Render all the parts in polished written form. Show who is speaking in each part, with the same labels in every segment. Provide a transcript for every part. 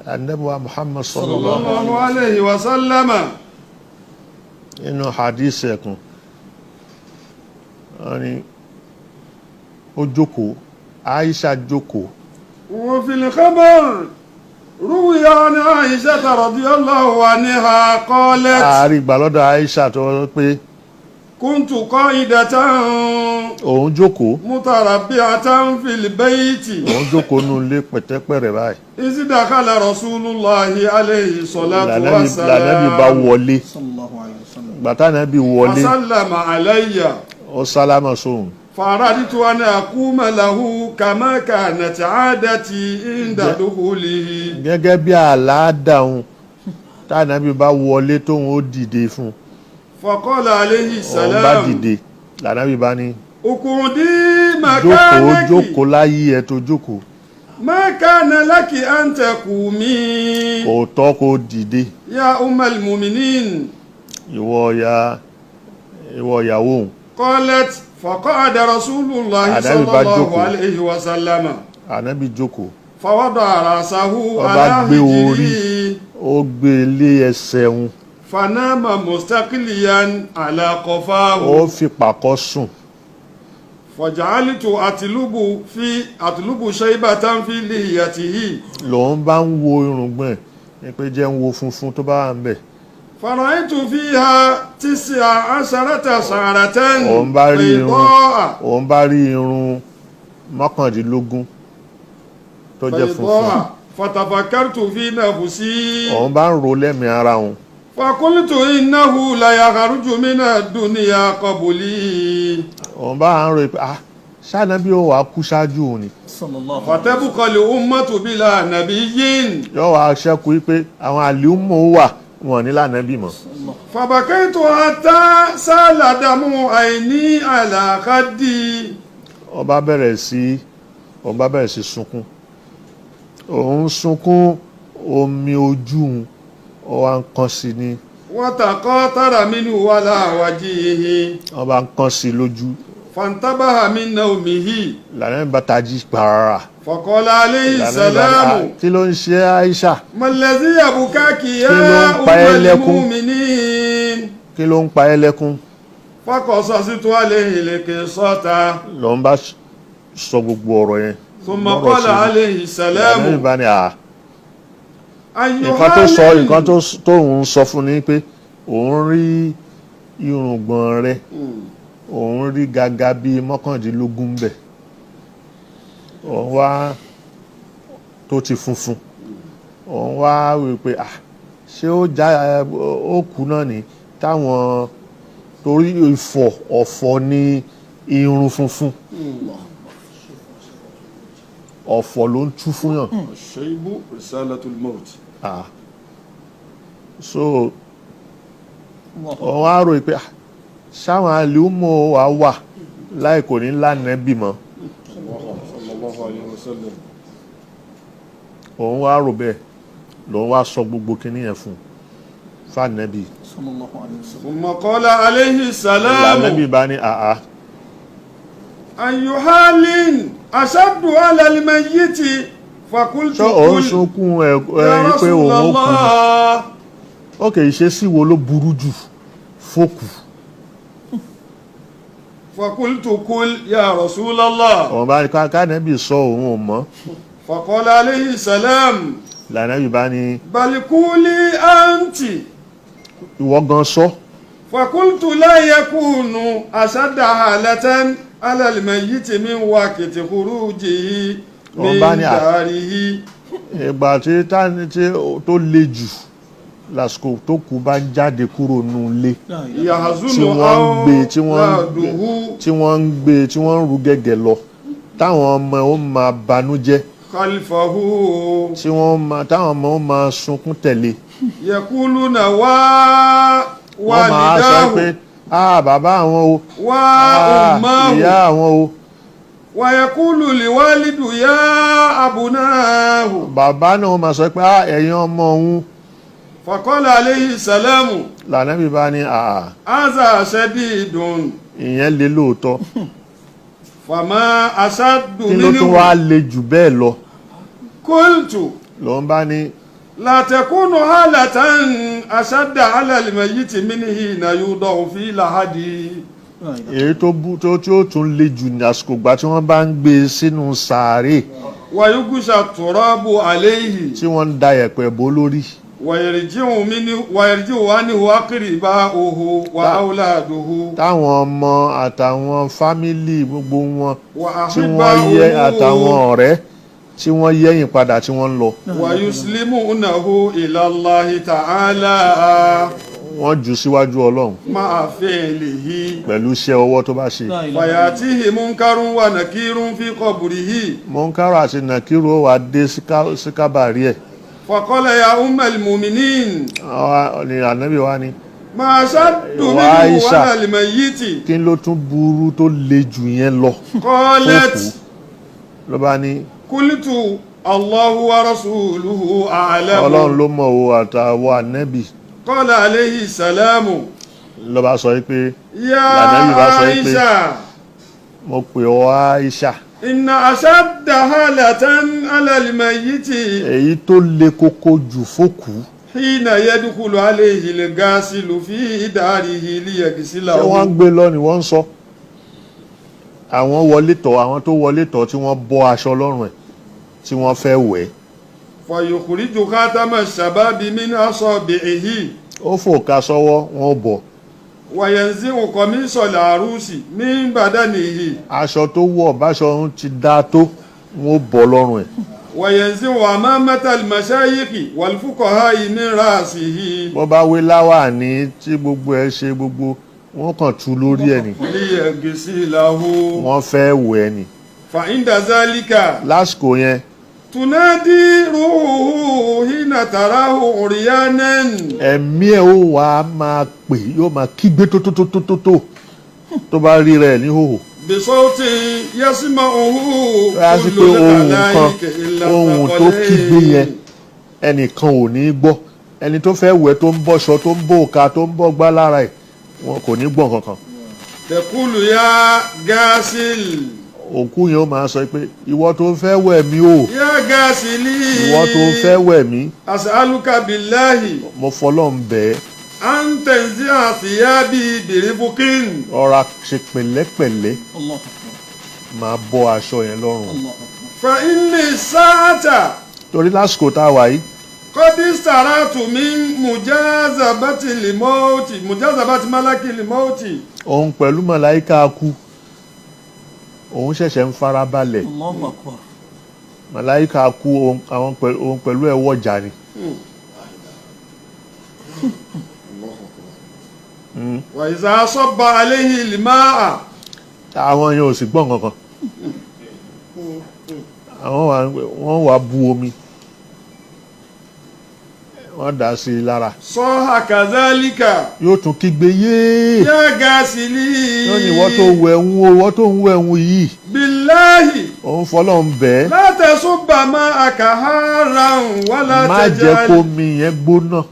Speaker 1: Ànábì wa Muhammad
Speaker 2: sallallahu alayhi wa sallam.
Speaker 1: Inú hadith ẹ̀kùn wọ́n ní ó jókòó, Aisha jókòó.
Speaker 2: Wa fil khabar ruwiya an Aisha radiyallahu anha qalat.
Speaker 1: Ààrí ìgbàlọ́dọ̀ Aisha tó wọ́n pé
Speaker 2: kuntu qa'idatan
Speaker 1: òun jókòó,
Speaker 2: mutarabbi'atan fil bayti.
Speaker 1: òun jókòó nú ilé pẹ̀tẹ́pẹ̀rẹ̀ báyìí.
Speaker 2: Izi dakhala rasulullahi alayhi salatu wa salam.
Speaker 1: Lànàbí bá wọlé, gbàtà nàbí wọlé,
Speaker 2: Sallama alayya.
Speaker 1: ó sálámà sóhun.
Speaker 2: Faraditu an aquma lahu kama kanat 'adati inda dukhulihi.
Speaker 1: Gẹ́gẹ́ bí àlàádáhùn tánàbí bá wọlé tóhun ó dìde fún,
Speaker 2: Faqala alayhi
Speaker 1: òun bá
Speaker 2: salam.
Speaker 1: dìde, lànàbí bá ní
Speaker 2: Uqudi
Speaker 1: jókòó,
Speaker 2: makanaki.
Speaker 1: jókòó láyé ẹ tó jókòó,
Speaker 2: Ma kana laki an taqumi.
Speaker 1: òótọ́ kó dìde,
Speaker 2: Ya ummal mu'minin.
Speaker 1: ìwọ ìyàwó òun.
Speaker 2: Qalat faqa'ada rasulullahi
Speaker 1: Ànábì bá
Speaker 2: sallallahu
Speaker 1: jókòó.
Speaker 2: alayhi wa sallama.
Speaker 1: Ànábì jókòó,
Speaker 2: Fawada'a rasahu
Speaker 1: ó bá
Speaker 2: ala
Speaker 1: gbé orí,
Speaker 2: hijrihi.
Speaker 1: ó gbé lé ẹsẹ̀ òun,
Speaker 2: Fanama mustaqliyan ala
Speaker 1: ó
Speaker 2: qafahu.
Speaker 1: fi pàkọ́ sùn.
Speaker 2: Faja'altu atlubu shaybatan fi lihiyatihi.
Speaker 1: Lòun bá ń wo irùngbọ̀n ẹ̀ ní pé jẹ́ ń wo funfun tó bá wà ń bẹ̀.
Speaker 2: Fara'aytu fiha 19 sha'ratan
Speaker 1: Òun bá rí irun,
Speaker 2: bayda'a.
Speaker 1: òun bá rí irun 19 tó jẹ́ funfun.
Speaker 2: bayda'a. Fatafakkartu fi nafsi.
Speaker 1: Òun bá ń ro lẹ́mìí ara òun.
Speaker 2: فقلت إنه لا يخرج من الدنيا قبلي.
Speaker 1: Òun bá ń ro pé ṣáànábí ó wàá kú ṣáájú òun ni.
Speaker 2: فتبقى الأمة بلا نبي.
Speaker 1: Yóò wá ṣẹ́kù wípé àwọn àlùmọ̀ wà wọn ní lànàbí mọ́.
Speaker 2: فبكيت حتى سال دم عيني على خدي.
Speaker 1: Ó bá bẹ̀rẹ̀ sí sunkún. Òun sunkún, omi ojú òun ó wá ń kán sí ní.
Speaker 2: وتقاطر منه على وجهه.
Speaker 1: Ó bá ń kán sí lójú.
Speaker 2: فانتبه من نومه.
Speaker 1: Lànàbí bá tají pàrà.
Speaker 2: فقال عليه السلام.
Speaker 1: Kí ló ń ṣe Aisha?
Speaker 2: ما الذي يبكاك يا
Speaker 1: Kí ló ń pa ẹ́
Speaker 2: أم
Speaker 1: lẹ́kún?
Speaker 2: المؤمنين.
Speaker 1: Kí ló ń pa ẹ́ lẹ́kún?
Speaker 2: فقصصت عليه القصة.
Speaker 1: Lòun bá sọ gbogbo ọ̀rọ̀ yẹn.
Speaker 2: ثم
Speaker 1: Bọ́rọ̀
Speaker 2: قال
Speaker 1: ṣe rí.
Speaker 2: عليه السلام.
Speaker 1: Lànàbí bá ní
Speaker 2: أيها
Speaker 1: nǹkan tó ń sọ fún ni pé òun rí irùngbọ̀n rẹ̀, òun rí gàgà bíi 19 bẹ̀, òun wá tó ti funfun, òun wá wí pé ṣé ó kú náà ni táwọn torí ọ̀fọ̀ ní irun funfun, ọ̀fọ̀ ló ń tú fún yàn.
Speaker 2: الشيب رسالة الموت.
Speaker 1: So òun á rò pé ṣáwọn àlùmọ̀ wa wà láì kò ní lánàbí mọ́.
Speaker 2: sallallahu alayhi wa sallam.
Speaker 1: Òun wá rò bẹ́ẹ̀, lòun wá sọ gbogbo kinní yẹn fún fànàbí.
Speaker 2: ثم قال عليه السلام.
Speaker 1: Lànàbí bá ní
Speaker 2: أي حال أشد على الميت. فقلت
Speaker 1: ṣọ́ òun sunkún
Speaker 2: يا
Speaker 1: pé
Speaker 2: رسول
Speaker 1: òun ó kú.
Speaker 2: الله.
Speaker 1: Ó kè ṣe sí wo ló burú jù fókù.
Speaker 2: فقلت قل يا رسول الله.
Speaker 1: Òun bá ní kánàbí sọ òun ò mọ̀.
Speaker 2: فقال عليه السلام.
Speaker 1: Lànàbí bá ní
Speaker 2: بل قولي أنت.
Speaker 1: ìwọ gan sọ.
Speaker 2: فقلت لا يكون أشد حالة على الميت من وقت خروجه من داره.
Speaker 1: Ìgbà tí tó le jù lásìkò tó kú bá ń jáde kúrò nù ilé, tí wọ́n ń gbé tí wọ́n ń rú gẹ́gẹ́ lọ, táwọn ọmọ ó máa banújẹ́,
Speaker 2: khalfahu.
Speaker 1: táwọn ọmọ ó máa sunkún tẹ̀lé.
Speaker 2: Yaquluna
Speaker 1: Wọ́n máa sọ pé bàbá àwọn o,
Speaker 2: ummahu.
Speaker 1: ìyá àwọn o.
Speaker 2: Wa yaqulu liwalidu ya abunahu.
Speaker 1: Bàbá náà máa sọ pé ẹ̀yin ọmọ òun.
Speaker 2: Faqala alayhi salamu.
Speaker 1: Lànàbí bá ní
Speaker 2: Aza shadidun.
Speaker 1: ìyẹn le lóòótọ́.
Speaker 2: Fama ashaddu
Speaker 1: Kí ló tún wá le jù bẹ́ẹ̀ lọ?
Speaker 2: Qultu.
Speaker 1: Lòun bá ní
Speaker 2: لا تكون حالة أشد على الميت من حين يوضع في لحدي.
Speaker 1: èyí tí ó tún le jù ní àsìkò ìgbà tí wọ́n bá ń gbé sínú sàárè
Speaker 2: ويغشى التراب عليه.
Speaker 1: tí wọ́n ń da yẹ̀pẹ̀ bò lórí.
Speaker 2: ويرجع عنه أقرباؤه وأولاده.
Speaker 1: táwọn ọmọ àtàwọn fámìlì gbogbo wọn tí wọ́n yẹ àtàwọn ọ̀rẹ́ tí wọ́n yẹ̀yìn padà tí wọ́n ń lọ.
Speaker 2: ويسلمونه إلى الله تعالى.
Speaker 1: wọ́n jù síwájú Ọlọ́run
Speaker 2: مع فعله.
Speaker 1: pẹ̀lú iṣẹ́ ọwọ́ tó bá ṣe.
Speaker 2: فيأتيه منكر ونكير في قبره.
Speaker 1: Munkar àti Nakiru ó wá dé sí kábàárì ẹ̀.
Speaker 2: فقال يا أم المؤمنين.
Speaker 1: ni ànábì wa ni.
Speaker 2: ما أشد منه على الميت.
Speaker 1: kí ló tún burú tó le jù yẹn lọ.
Speaker 2: قالت.
Speaker 1: ló bá ní.
Speaker 2: قلت الله ورسوله أعلم.
Speaker 1: Ọlọ́run ló mọ̀ o àtàwọn ànábì.
Speaker 2: قال عليه السلام.
Speaker 1: ló bá sọ pé.
Speaker 2: يا عائشة.
Speaker 1: mo pè ọ́ Aisha.
Speaker 2: إن أشد حالة على الميت.
Speaker 1: èyí tó le koko jù fókù.
Speaker 2: حين يدخل عليه الغاسل في داره ليغسله.
Speaker 1: ṣé wọ́n ń gbé lọ ni wọ́n ń sọ. àwọn tó wọlé tọ̀ tí wọ́n bọ́ aṣọ lọ́rùn ẹ̀ tí wọ́n fẹ́ wẹ̀.
Speaker 2: فيخرج خاتم الشباب من أصابعه.
Speaker 1: ó fòkà sọ́wọ́ wọn bọ̀.
Speaker 2: وينزع قميص العروس من بدنه.
Speaker 1: aṣọ tó wọ̀ báṣọ ń ti dá tó wọn bọ̀ lọ́rùn ẹ̀.
Speaker 2: وينزع عمامة المشايخ والفقهاء من رأسه.
Speaker 1: bó bá wé láwàní tí gbogbo ẹ̀ ṣe gbogbo wọ́n kàn tú lórí ẹ̀ ni.
Speaker 2: ليغسله.
Speaker 1: wọ́n fẹ́ wẹ̀ ni.
Speaker 2: فعند ذلك.
Speaker 1: lásìkò yẹn.
Speaker 2: تنادي روحه حين تراه عريانا.
Speaker 1: ẹ̀mí ẹ̀ ó wà á máa pè yóò máa kígbe tótótótótó tó bá rí rẹ̀ ní hòhò.
Speaker 2: بصوت يسمعه
Speaker 1: rántí pé ohun tó kígbe yẹn ẹnìkan ò ní gbọ́ ẹni tó fẹ́ wẹ̀ tó ń bọ́ṣọ tó ń bọ́ òka tó ń bọ́ gbá lára ẹ̀ wọn kò ní gbọ́ kankan.
Speaker 2: تقول يا غاسل.
Speaker 1: òkú yẹn ó máa sọ pé ìwọ tó fẹ́ wẹ̀ mí o.
Speaker 2: يا غاسلي.
Speaker 1: ìwọ tó fẹ́ wẹ̀ mí.
Speaker 2: أسألك بالله.
Speaker 1: mo fọlọ́run bẹ̀ ẹ́.
Speaker 2: أن تنزع ثيابي برفق.
Speaker 1: ọ̀rá ṣe pẹ̀lẹ́pẹ̀lẹ́ máa bọ́ aṣọ yẹn lọ́rùn.
Speaker 2: فإن الساعة.
Speaker 1: torí lásìkò tá a wà yìí.
Speaker 2: قد استرعت من مجاذبة الموت مجاذبة ملك الموت.
Speaker 1: òun pẹ̀lú màláíkà kú òun ṣẹ̀ṣẹ̀ ń fara balẹ̀. màláíkà kú òun pẹ̀lú ẹ̀ wọ̀jà ni.
Speaker 2: وإذا صب عليه الماء.
Speaker 1: àwọn yẹn ò sì gbọ́n kankan. wọ́n wá bu omi wọ́n dà sí i lára.
Speaker 2: صاح كذلك.
Speaker 1: yóò tún kígbe yéé.
Speaker 2: يا غاسلي.
Speaker 1: yóò ní ìwọ tó ń wẹ̀ ń yìí.
Speaker 2: بالله.
Speaker 1: òun fọlọ́run bẹ́ẹ̀.
Speaker 2: لا تصب ماءك حارا ولا
Speaker 1: má jẹ́
Speaker 2: تجعل
Speaker 1: kó mi yẹn gbóná.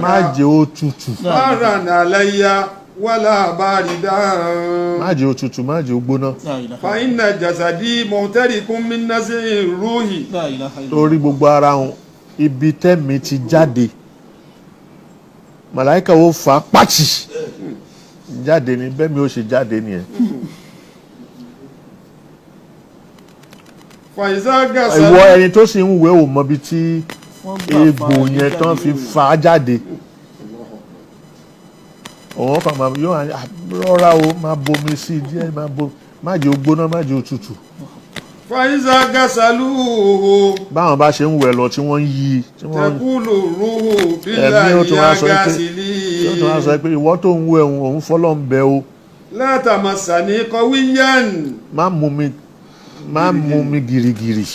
Speaker 1: má jẹ́ ó tutù.
Speaker 2: حارا علي ولا باردا.
Speaker 1: má jẹ́ ó tutù má jẹ́ ó gbóná.
Speaker 2: فإن جسدي محترق من نزع الروح.
Speaker 1: torí gbogbo ara wọn ibi tẹ́mi ti jáde màláíkà ó fà á pàtì jáde ní bẹ́ẹ̀ mi ó ṣe jáde nìyẹn.
Speaker 2: فإذا غسل.
Speaker 1: ìwọ ẹni tó sì ń wẹ̀ ò mọbi tí egbò yẹn tán fi fà á jáde. òun kàn máa yóò rọra o máa bomi sí i díẹ̀ má jẹ́ ó gbóná má jẹ́ ó tutù.
Speaker 2: فإذا غسلوه.
Speaker 1: báwọn bá ṣe ń wẹ̀ lọ tí wọ́n ń yí tí wọ́n ń.
Speaker 2: تقول الروح بالله يا غاسلي.
Speaker 1: yóò tún wá sọ pé ìwọ tó ń wẹ̀ òun fọlọ́n bẹ o.
Speaker 2: لا تمسني قويا.
Speaker 1: má mú mi gìrìgìrì.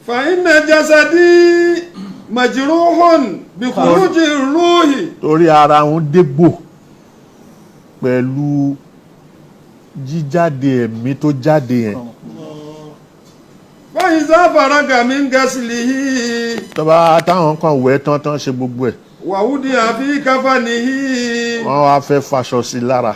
Speaker 2: فإن جسدي مجروح بخروج الروح.
Speaker 1: torí ara òun dégbò pẹ̀lú jíjáde ẹ̀mí tó jáde yẹn.
Speaker 2: فإذا فرغ من غسله.
Speaker 1: tọ́ba táwọn kan wẹ̀ tán ṣe gbogbo ẹ̀.
Speaker 2: ووضع في كفنه.
Speaker 1: wọ́n wá fẹ́ faṣọ sí i lára.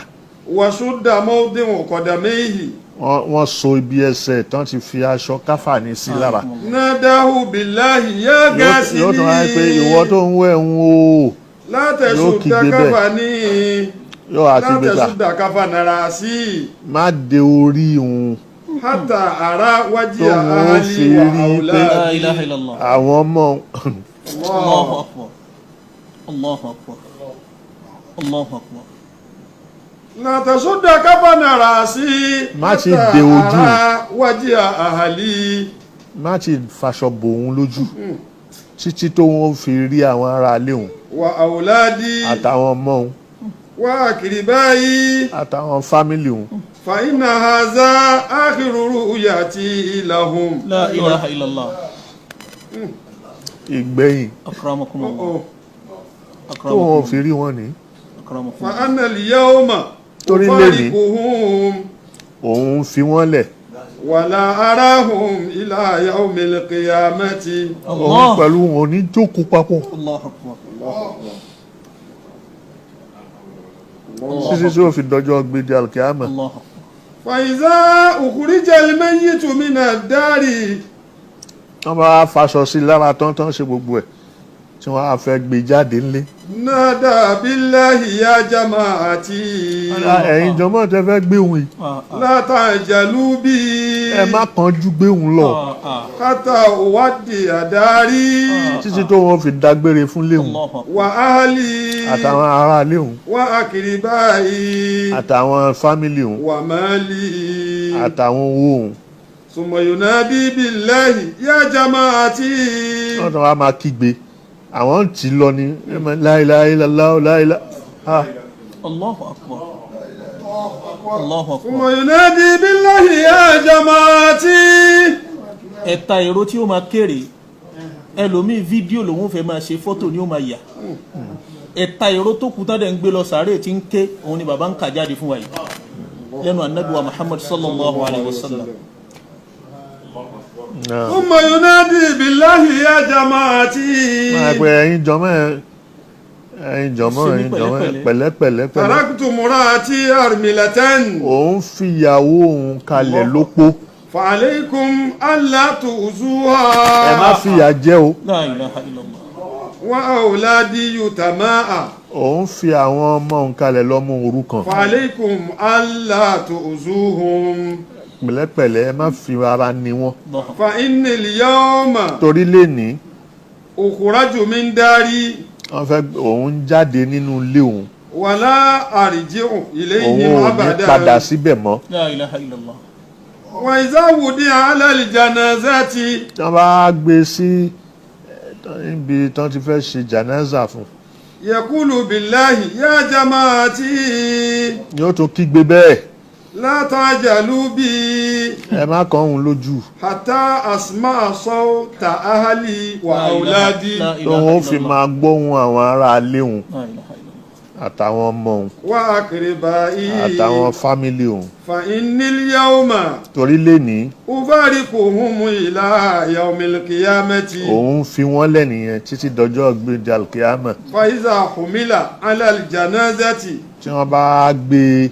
Speaker 2: وشد موضع قدميه.
Speaker 1: wọ́n so ibi ẹsẹ̀ tán ti fi aṣọ káfàní sí lára.
Speaker 2: nadahu billahi ya gasili.
Speaker 1: yóò tún wáyé pé ìwọ tó ń wẹ̀ ń o.
Speaker 2: látẹ̀sùn dákáfàní.
Speaker 1: yóò àti gbégbá
Speaker 2: látẹ̀sùn dákáfànára sí.
Speaker 1: má de orí òun.
Speaker 2: hátà ara wájí àhálí wà àwùlá.
Speaker 1: àwọn ọmọ.
Speaker 3: Allahu akbar. Allahu akbar. Allahu akbar.
Speaker 2: látẹ̀sùn dákáfànára sí.
Speaker 1: má ti de ojú.
Speaker 2: hátà ara wájí àhálí.
Speaker 1: má ti faṣọ bò òun lójú títí tó wọn fi rí àwọn ará ilé òun.
Speaker 2: wà àwùládì.
Speaker 1: àtàwọn ọmọ òun.
Speaker 2: wà àkìrì báyìí.
Speaker 1: àtàwọn fámìlì òun.
Speaker 2: fa inna haza akhiru ru'yati lahum.
Speaker 3: La ilaha illallah.
Speaker 1: ìgbẹ̀yìn
Speaker 3: Akramakumullah.
Speaker 1: tó wọn fi rí wọn ní.
Speaker 2: fa anna al-yawma
Speaker 1: torí lẹ́ni
Speaker 2: ufariquhum
Speaker 1: òun fi wọ́n lẹ̀.
Speaker 2: wala arahum ila yawmil qiyamati.
Speaker 1: òun pẹ̀lú wọn ní jókòó papọ̀.
Speaker 3: Allahu akbar.
Speaker 1: títí tí ó fi dọjọ́ gbèdé alkiyama.
Speaker 3: Allahu akbar.
Speaker 2: fa iza ukhrija al-mayyitu min ad-dari.
Speaker 1: wọ́n bá faṣọ sí lára tán ṣe gbogbo ẹ̀ tí wọ́n á fẹ́ gbé jáde ńlé.
Speaker 2: nada billahi ya jama'ati.
Speaker 1: ẹ̀yin jọmọ́ tẹ fẹ́ gbé òun yìí.
Speaker 2: la tajalu bi.
Speaker 1: ẹ má kánjú gbé òun lọ.
Speaker 2: kata wadi adari.
Speaker 1: títí tó wọn fi dágbére fún léhùn.
Speaker 2: wa ahli.
Speaker 1: àtàwọn ará léhùn.
Speaker 2: wa akribai.
Speaker 1: àtàwọn fámìlì òun.
Speaker 2: wa mali.
Speaker 1: àtàwọn owó òun.
Speaker 2: summa yunadi billahi ya jama'ati.
Speaker 1: wọ́n tún wá máa kígbe àwọn tí lọ ní la ilaha illallah la ilaha.
Speaker 3: Allahu akbar. Allahu akbar.
Speaker 2: summa yunadi billahi ya jama'ati.
Speaker 3: ẹ̀ta èrò tí ó máa kéré ẹlòmíì fídíò lòun fẹ́ máa ṣe fọ́tò ni ó máa yà ẹ̀ta èrò tó kù tán dẹ̀ ń gbé lọ sàárè tí ń ké òun ni bàbá ń kà jáde fún wa yìí lẹ́nu Ànábì wa Muhammad sallallahu alayhi wa sallam.
Speaker 2: summa yunadi billahi ya jama'ati.
Speaker 1: máa pẹ ẹ̀yin jọmọ́ pẹ̀lẹ́pẹ̀lẹ́.
Speaker 2: taraktu murati armilatan.
Speaker 1: òun fìyàwó òun kalẹ̀ lópó.
Speaker 2: fa alaykum alla tu'zuha.
Speaker 1: ẹ má fìyà jẹ o.
Speaker 3: La ilaha illallah.
Speaker 2: wa awladi yutama'a.
Speaker 1: òun fi àwọn ọmọ òun kalẹ̀ lọ́mọ òrukàn.
Speaker 2: fa alaykum alla tu'zuhum.
Speaker 1: pẹ̀lẹ́pẹ̀lẹ́ ẹ má fi ara ni wọn.
Speaker 2: fa innal yawma
Speaker 1: torí lẹ́ni
Speaker 2: ukhraju min dari.
Speaker 1: wọ́n fẹ́ òun jáde nínú ilé òun.
Speaker 2: wala arji'u ilayhim
Speaker 1: òun ò ní
Speaker 2: abada.
Speaker 1: padà síbẹ̀ mọ́.
Speaker 3: La ilaha illallah.
Speaker 2: wa iza wudi'a ala al-janazati.
Speaker 1: tí wọ́n bá gbé sí níbi tí wọ́n ti fẹ́ ṣe janaza fún.
Speaker 2: yaqulu billahi ya jama'ati.
Speaker 1: yóò tún kígbe bẹ́ẹ̀.
Speaker 2: la tajalu bi.
Speaker 1: ẹ má kàn òun lójú.
Speaker 2: hatta asma'a sawta ahli wa awladi.
Speaker 1: tó wọn fi máa gbóhùn àwọn ará ilé òun
Speaker 3: La ilaha illallah.
Speaker 1: àtàwọn ọmọ òun
Speaker 2: wa akribai.
Speaker 1: àtàwọn fámìlì òun.
Speaker 2: fa innal yawma
Speaker 1: torí lẹ́ni
Speaker 2: ufariquhum ila yawmil qiyamati.
Speaker 1: òun fi wọ́n lẹ̀ nìyẹn títí dọjọ́ gbèdé alkiyama.
Speaker 2: fa iza humila ala al-janazati.
Speaker 1: tí wọ́n bá gbé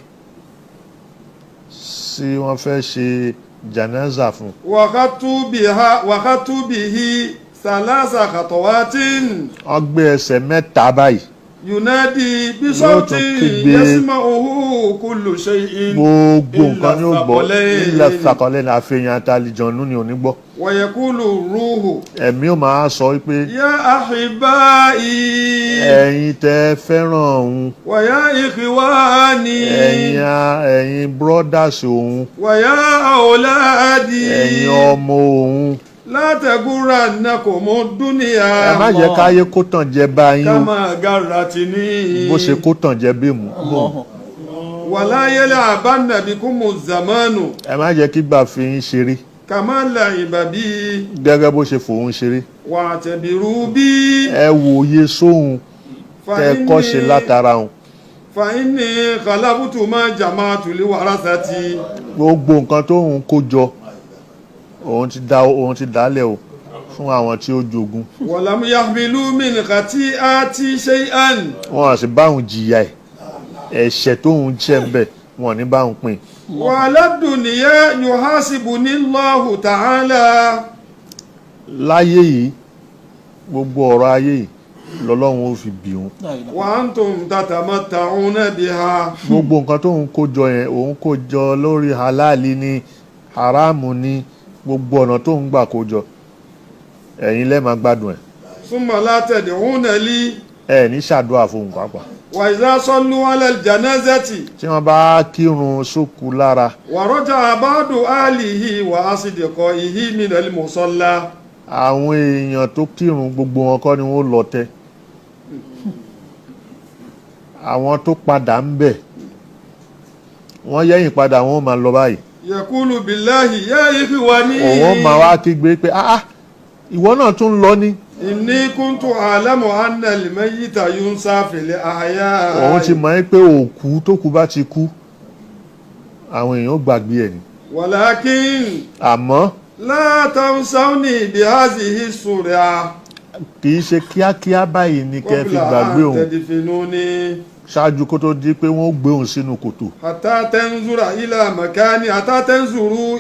Speaker 1: sí wọ́n fẹ́ ṣe janaza fún.
Speaker 2: waqatu bihi salasa khatawatin.
Speaker 1: wọ́n gbé ẹsẹ̀ mẹ́ta báyìí.
Speaker 2: yunadi bi
Speaker 1: Yóò tún
Speaker 2: sawtin
Speaker 1: kígbe.
Speaker 2: yasma'uhu kullu shay'in.
Speaker 1: gbogbo nǹkan ni ó gbọ́
Speaker 2: thaqalayn.
Speaker 1: ilẹ̀ sàkọlẹ̀ ní àfihàn àtàlìjọ̀nù ni ò ní gbọ́.
Speaker 2: wa yaqulu ruhu.
Speaker 1: ẹ̀mí ò máa sọ wípé
Speaker 2: ya ahibai.
Speaker 1: ẹ̀yin tẹ́ fẹ́ràn òun
Speaker 2: wa ya ikhwani.
Speaker 1: ẹ̀yin brothers òun
Speaker 2: wa ya awladi.
Speaker 1: ẹ̀yin ọmọ òun
Speaker 2: la taghurrannakumu dunya.
Speaker 1: ẹ má jẹ́ káyé kó tàn jẹ báyìí o
Speaker 2: kama garratini.
Speaker 1: bó ṣe kó tàn jẹ bímú.
Speaker 3: Allahu.
Speaker 2: wala yal'abanna bikumu zamanu.
Speaker 1: ẹ má jẹ́ kí gbà fi yín ṣeré
Speaker 2: kama la'iba bi.
Speaker 1: gẹ́gẹ́ bó ṣe fòun ṣeré.
Speaker 2: wa'tabiru bi.
Speaker 1: ẹ wòye sóhun tẹ́ kọ́ ṣe látara òun.
Speaker 2: fa inni khalaqtu ma jama'tu li warasati.
Speaker 1: gbogbo nǹkan tó ń kó jọ òun ti dálẹ̀ o fún àwọn tí ó jogun.
Speaker 2: wa lam yahmilu min khati'ati shay'an.
Speaker 1: wọn à sì báwọn jìyà ẹ̀ ẹ̀ṣẹ̀ tóun ṣẹ̀ ń bẹ̀ wọn ní bá ń pín.
Speaker 2: wala dunya yuhasibuni Allahu ta'ala.
Speaker 1: láyé yìí gbogbo ọ̀rọ̀ ayé yìí lọ́lọ́run ó fi bì òun.
Speaker 2: wa antum tatamatta'una biha.
Speaker 1: gbogbo nǹkan tó ń kó jọ yẹn òun kó jọ lórí halali ni haramu ni gbogbo ọ̀nà tó ń gbà kó jọ ẹ̀yin lẹ́ẹ̀ máa gbádùn ẹ̀.
Speaker 2: summa la tad'una li.
Speaker 1: ẹ ní ṣàdúrà fún nǹkan pàápàá.
Speaker 2: wa iza sallu ala al-janazati.
Speaker 1: tí wọ́n bá kírun sókù lára.
Speaker 2: wa raja'a ba'du ahlihi wa asdiqaihi min al-musalla.
Speaker 1: àwọn èèyàn tó kírun gbogbo wọn kọ́ ni wọ́n lọ tẹ́ àwọn tó padà ń bẹ̀ wọ́n yẹ́yìn padà wọ́n máa lọ báyìí.
Speaker 2: yakulu billahi ya ikhwani.
Speaker 1: òun máa wá kígbe pé ìwọ náà tún lọ ní.
Speaker 2: inni kuntu a'lamu anna al-mayyita yunsa fil ahya.
Speaker 1: òun ti mọ̀ pé òkú tó kú bá ti kú àwọn èèyàn gbàgbé ẹ̀ ni.
Speaker 2: walakin.
Speaker 1: àmọ́.
Speaker 2: la tansawni bi hadhihi sura.
Speaker 1: kì í ṣe kíákíá báyìí ni kẹ́ fi gbàgbé òun.
Speaker 2: tadfinuni.
Speaker 1: ṣáájú kó tó di pé wọ́n gbé òun sínú kòtò.
Speaker 2: hatta tanzuru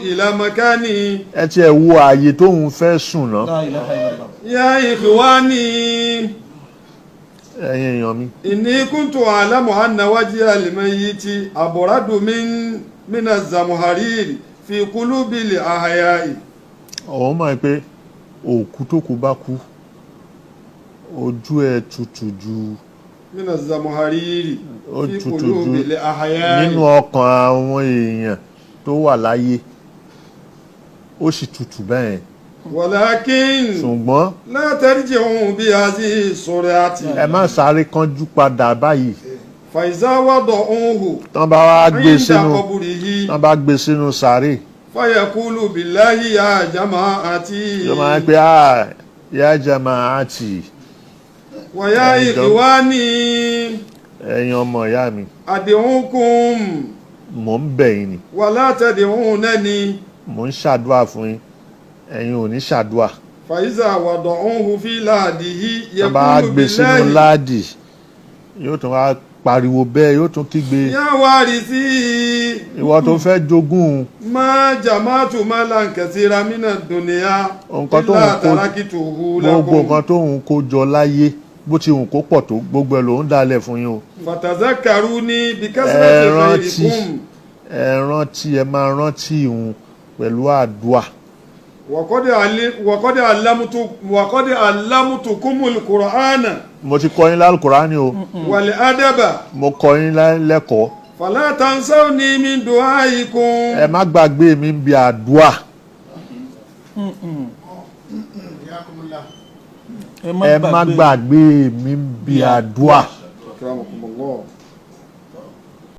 Speaker 2: ila makani.
Speaker 1: ẹ tiẹ̀ wo ààyè tóun fẹ́ sùn náà.
Speaker 2: ya ikhwani.
Speaker 1: ẹ̀yin èèyàn mi.
Speaker 2: inni kuntu a'lamu anna wajha al-mayyiti abradu min az-zamhariri fi qulubil ahya'i.
Speaker 1: òun mọ̀ pé òkú tó kú bá kú ojú ẹ̀ tutù ju.
Speaker 2: mina zamuhariri
Speaker 1: ó
Speaker 2: fi
Speaker 1: tutù
Speaker 2: qulubil
Speaker 1: ju
Speaker 2: ahya'i.
Speaker 1: nínú ọkàn àwọn èèyàn tó wà láyé ó sì tutù bẹ́ẹ̀.
Speaker 2: walakin.
Speaker 1: ṣùgbọ́n.
Speaker 2: la tarji'u bi hadhihi surati.
Speaker 1: ẹ má sáré kánjú padà báyìí.
Speaker 2: fa iza wada'uhu.
Speaker 1: tán bá wá gbé sínú sàárè.
Speaker 2: fa yaqulu billahi ya jama'ati.
Speaker 1: yóò máa ń pè ya jama'ati.
Speaker 2: wa ya ikhwani.
Speaker 1: ẹ̀yin ọmọ ìyá mi.
Speaker 2: ad'ukum.
Speaker 1: mò ń bẹ̀ yín ni.
Speaker 2: wala tad'unani.
Speaker 1: mò ń ṣàdúà fún yín ẹ̀yin ò ní ṣàdúà.
Speaker 2: fa iza wada'uhu fi ladihi
Speaker 1: tán bá gbé sínú láàdì yóò tún wá pariwo bẹ́ẹ̀ yóò tún kígbe.
Speaker 2: ya warisi.
Speaker 1: ìwọ tó fẹ́ jogún.
Speaker 2: ma jama'tu malan kathira mina dunya. illa tarakituhu lakum.
Speaker 1: gbogbo nǹkan tó ń kó jọ láyé bó ti hùn kó pọ̀ tó gbogbo ẹ̀ ló ń dalẹ̀ fún yín o.
Speaker 2: fatazakkaruni bi kasrati khayrikum.
Speaker 1: ẹ rántí ẹ máa rántí ìhun pẹ̀lú àdúà.
Speaker 2: wa qad allamtukumul qur'ana.
Speaker 1: mo ti kọ́ yín lálùkùránì o.
Speaker 2: wal adaba.
Speaker 1: mo kọ́ yín lẹ́kọ̀ọ́.
Speaker 2: fala tansawni min du'aikum.
Speaker 1: ẹ má gbàgbé mi bí àdúà. ẹ má gbàgbé mi bí àdúà.